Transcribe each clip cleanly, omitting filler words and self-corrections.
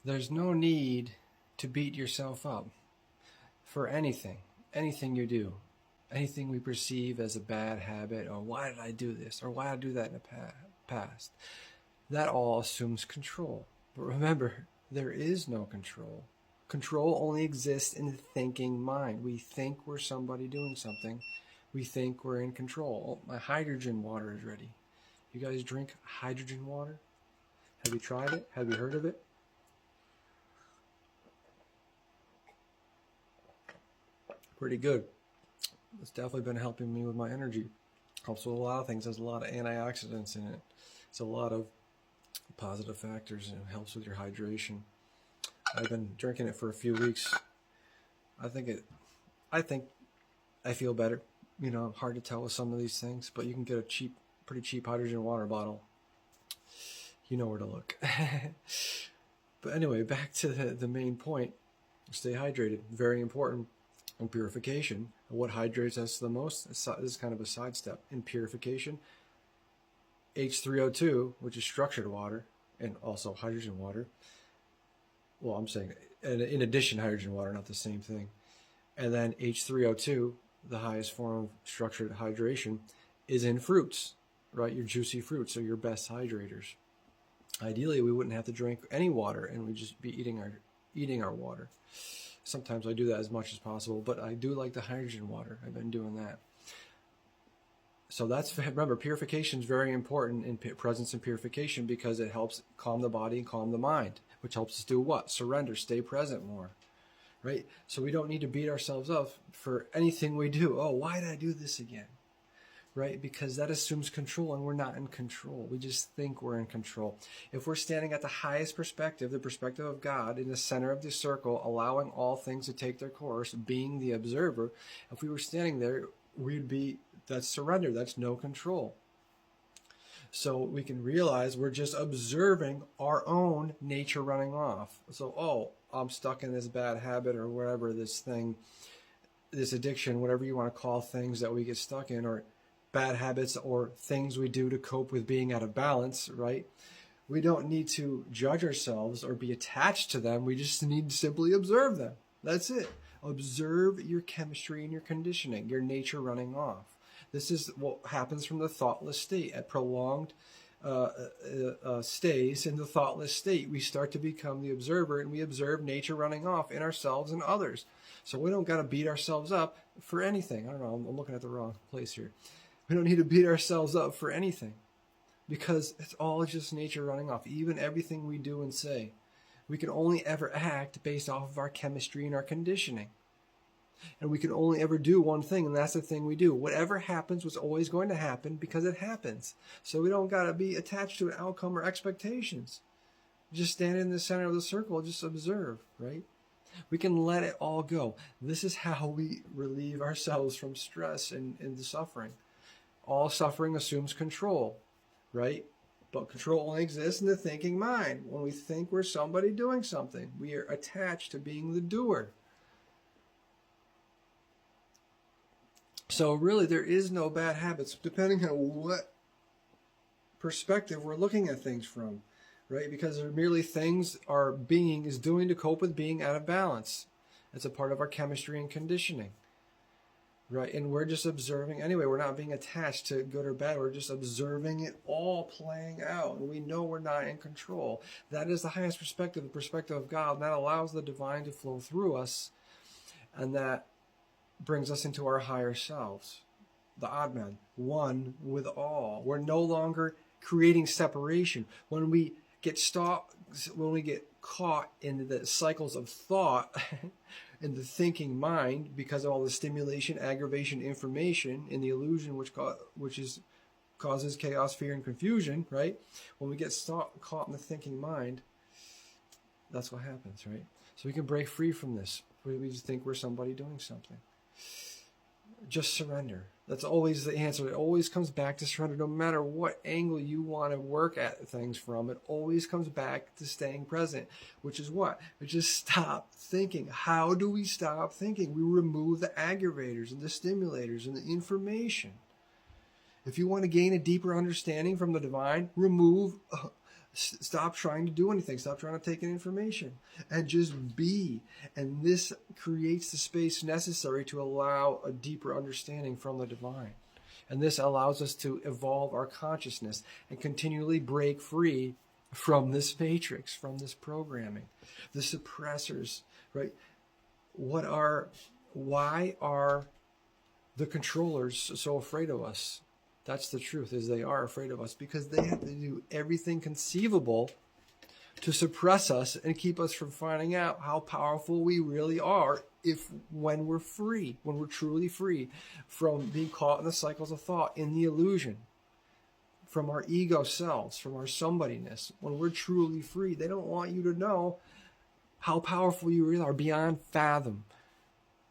There's no need to beat yourself up for anything you do, anything we perceive as a bad habit, or why did I do this, or why did I do that in the past. That all assumes control. But remember, there is no control. Control only exists in the thinking mind. We think we're somebody doing something. We think we're in control. Oh, my hydrogen water is ready. You guys drink hydrogen water? Have you tried it? Have you heard of it? Pretty good. It's definitely been helping me with my energy. Helps with a lot of things. There's a lot of antioxidants in it. It's a lot of positive factors, and it helps with your hydration. I've been drinking it for a few weeks. I think I feel better. You know, hard to tell with some of these things, but you can get a pretty cheap hydrogen water bottle. You know where to look. But anyway, back to the main point. Stay hydrated. Very important. In purification, what hydrates us the most? This is kind of a sidestep. In purification, H3O2, which is structured water, and also hydrogen water. Well, I'm saying, in addition, hydrogen water, not the same thing. And then H3O2, the highest form of structured hydration, is in fruits, right? Your juicy fruits are your best hydrators. Ideally, we wouldn't have to drink any water, and we'd just be eating our water. Sometimes I do that as much as possible, but I do like the hydrogen water. I've been doing that. So remember, purification is very important in presence and purification because it helps calm the body and calm the mind, which helps us do what? Surrender, stay present more, right? So we don't need to beat ourselves up for anything we do. Oh, why did I do this again? Right? Because that assumes control, and we're not in control. We just think we're in control. If we're standing at the highest perspective, the perspective of God, in the center of the circle, allowing all things to take their course, being the observer, if we were standing there, that's surrender, that's no control. So we can realize we're just observing our own nature running off. So, I'm stuck in this bad habit or whatever, this thing, this addiction, whatever you want to call things that we get stuck in, or bad habits or things we do to cope with being out of balance, right? We don't need to judge ourselves or be attached to them. We just need to simply observe them. That's it. Observe your chemistry and your conditioning, your nature running off. This is what happens from the thoughtless state. At prolonged stays in the thoughtless state, we start to become the observer, and we observe nature running off in ourselves and others. So we don't got to beat ourselves up for anything. I don't know, I'm looking at the wrong place here. We don't need to beat ourselves up for anything because it's all just nature running off. Even everything we do and say, we can only ever act based off of our chemistry and our conditioning. And we can only ever do one thing, and that's the thing we do. Whatever happens was always going to happen because it happens. So we don't got to be attached to an outcome or expectations. Just stand in the center of the circle, just observe, right? We can let it all go. This is how we relieve ourselves from stress and the suffering. All suffering assumes control, right? But control only exists in the thinking mind. When we think we're somebody doing something, we are attached to being the doer. So really, there is no bad habits, depending on what perspective we're looking at things from, right? Because they're merely things our being is doing to cope with being out of balance. It's a part of our chemistry and conditioning. Right, and we're just observing anyway. We're not being attached to good or bad. We're just observing it all playing out, and we know we're not in control. That is the highest perspective, the perspective of God, and that allows the divine to flow through us, and that brings us into our higher selves, the Atman, one with all. We're no longer creating separation. When we get caught in the cycles of thought in the thinking mind because of all the stimulation, aggravation, information, and the illusion which causes chaos, fear, and confusion, right? When we get caught in the thinking mind, that's what happens, right? So we can break free from this. We just think we're somebody doing something. Just surrender. That's always the answer. It always comes back to surrender. No matter what angle you want to work at things from, it always comes back to staying present, which is what? We just stop thinking. How do we stop thinking? We remove the aggravators and the stimulators and the information. If you want to gain a deeper understanding from the divine, remove Stop trying to do anything. Stop trying to take in information and just be. And this creates the space necessary to allow a deeper understanding from the divine. And this allows us to evolve our consciousness and continually break free from this matrix, from this programming. The suppressors, right? Why are the controllers so afraid of us? That's the truth, is they are afraid of us because they have to do everything conceivable to suppress us and keep us from finding out how powerful we really are when we're free, when we're truly free from being caught in the cycles of thought, in the illusion, from our ego selves, from our somebodyness. When we're truly free, they don't want you to know how powerful you really are, beyond fathom.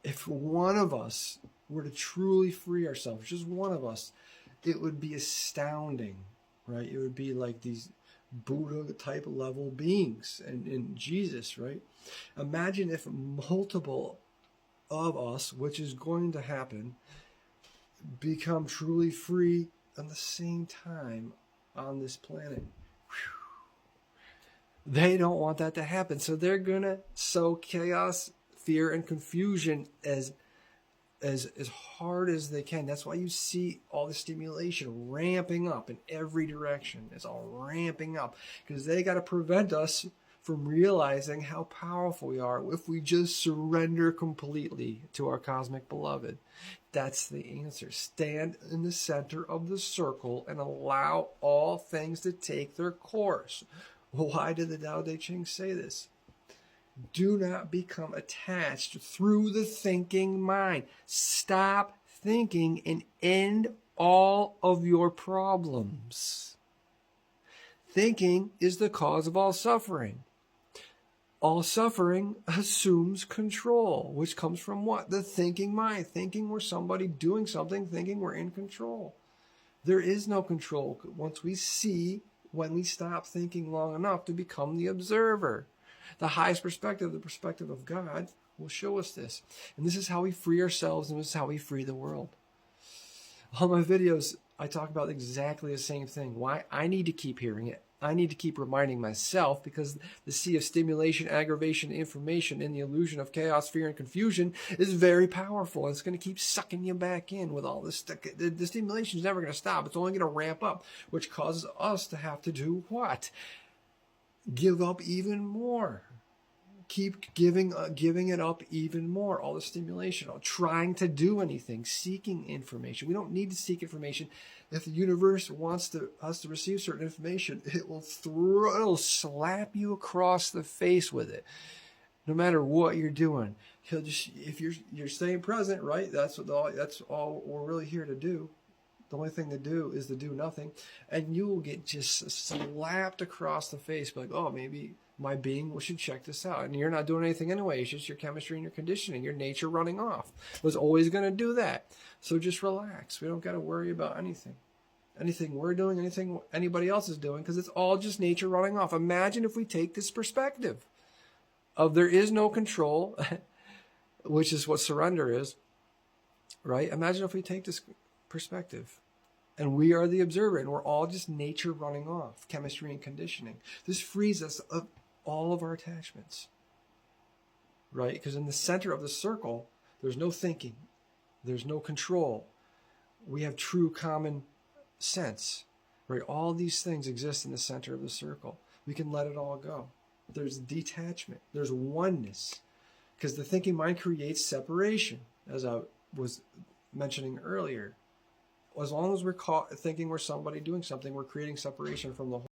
If one of us were to truly free ourselves, just one of us, it would be astounding, right? It would be like these Buddha type level beings and Jesus, right? Imagine if multiple of us, which is going to happen, become truly free at the same time on this planet. They don't want that to happen. So they're going to sow chaos, fear, and confusion as hard as they can. That's why you see all the stimulation ramping up in every direction. It's all ramping up because they got to prevent us from realizing how powerful we are if we just surrender completely to our cosmic beloved. That's the answer. Stand in the center of the circle and allow all things to take their course. Why did the Tao Te Ching say this? Do not become attached through the thinking mind. Stop thinking and end all of your problems. Thinking is the cause of all suffering. All suffering assumes control, which comes from what? The thinking mind. Thinking we're somebody doing something, thinking we're in control. There is no control once we see, when we stop thinking long enough to become the observer. The highest perspective, the perspective of God, will show us this. And this is how we free ourselves, and this is how we free the world. All my videos, I talk about exactly the same thing. Why? I need to keep hearing it. I need to keep reminding myself, because the sea of stimulation, aggravation, information, and the illusion of chaos, fear, and confusion is very powerful. And it's going to keep sucking you back in with all this. The stimulation is never going to stop. It's only going to ramp up, which causes us to have to do what? Give up even more. Keep giving it up even more. All the stimulation, trying to do anything, seeking information. We don't need to seek information. If the universe wants us to receive certain information, it'll slap you across the face with it. No matter what you're doing, if you're staying present, right? That's all we're really here to do. The only thing to do is to do nothing, and you will get just slapped across the face, like, oh, maybe my being should check this out. And you're not doing anything anyway. It's just your chemistry and your conditioning, your nature running off. It was always going to do that. So just relax. We don't got to worry about anything. Anything we're doing, anything anybody else is doing, because it's all just nature running off. Imagine if we take this perspective of there is no control, which is what surrender is, right? Imagine if we take this perspective and we are the observer and we're all just nature running off, chemistry and conditioning. This frees us of all of our attachments, right? Because in the center of the circle, there's no thinking, there's no control. We have true common sense, right? All these things exist in the center of the circle. We can let it all go. There's detachment, there's oneness, because the thinking mind creates separation, as I was mentioning earlier. As long as we're caught thinking we're somebody doing something, we're creating separation from the whole.